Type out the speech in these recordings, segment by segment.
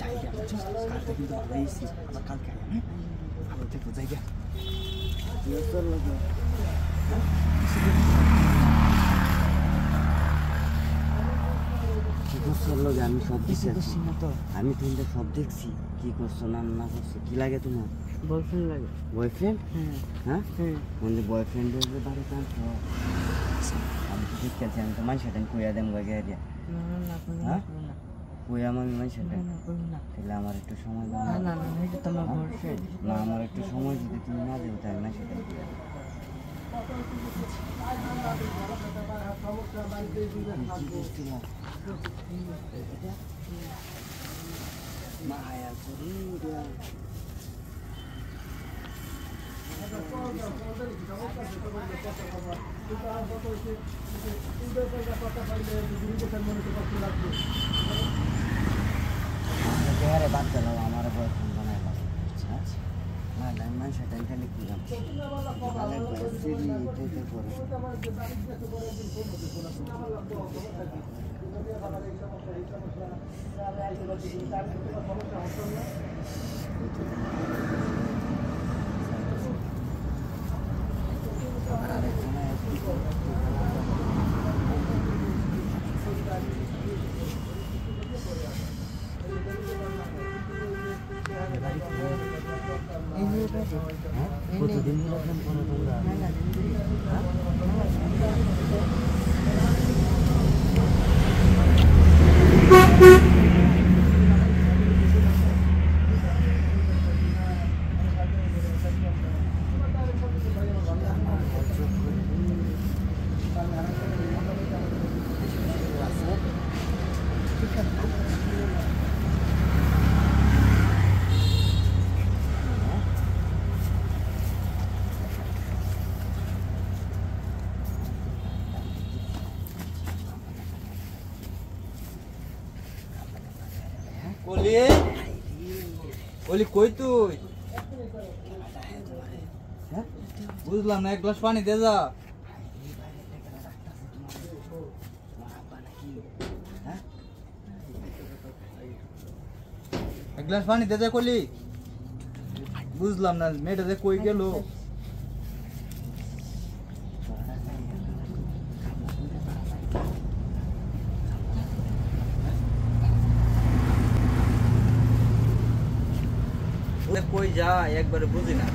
জায়গা বুঝছো কালটা কিন্তু ভালো এসেছি আবার কালকে হ্যাঁ ভালো থেকো জায়গা আমি সব দেখছি না তো আমি তোমাদের সব দেখছি কি করছো না না করছো কি লাগে তোমার বয়ফ্রেন্ড লাগে বয়ফ্রেন্ড হ্যাঁ হ্যাঁ মানে বয়ফ্রেন্ডের বাড়িতে আনছো আমি তো ঠিক আছে আমি তো মানুষের কইয়া দেম গাগে দিয়া না কইয়া আমি মানুষের তাহলে আমার একটু সময় দাও না না না এটা তোমার বয়ফ্রেন্ড না আমার একটু সময় যদি তুমি না দেও তাই মানুষের কইয়া মায়া করি বাদ দিলাম আমার বয়ফ্রেন্ড বানাইলাম না মানুষের টাইমটা লিখলাম কতদিন নির্বাচন করো তোমরা ওলি ওলি কই তুই বুঝলাম না এক গ্লাস পানি দে যা এক গ্লাস পানি দে যা কলি বুঝলাম না মেয়েটা যে কই গেল কই যা একবারে বুঝি না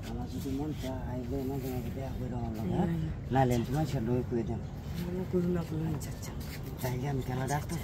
আমার যদি মন চাইলে মাঝে মাঝে দেয়া করে নাহলে তোমার সাথে করে দেন জায়গা আমি খেলা ডাক্তার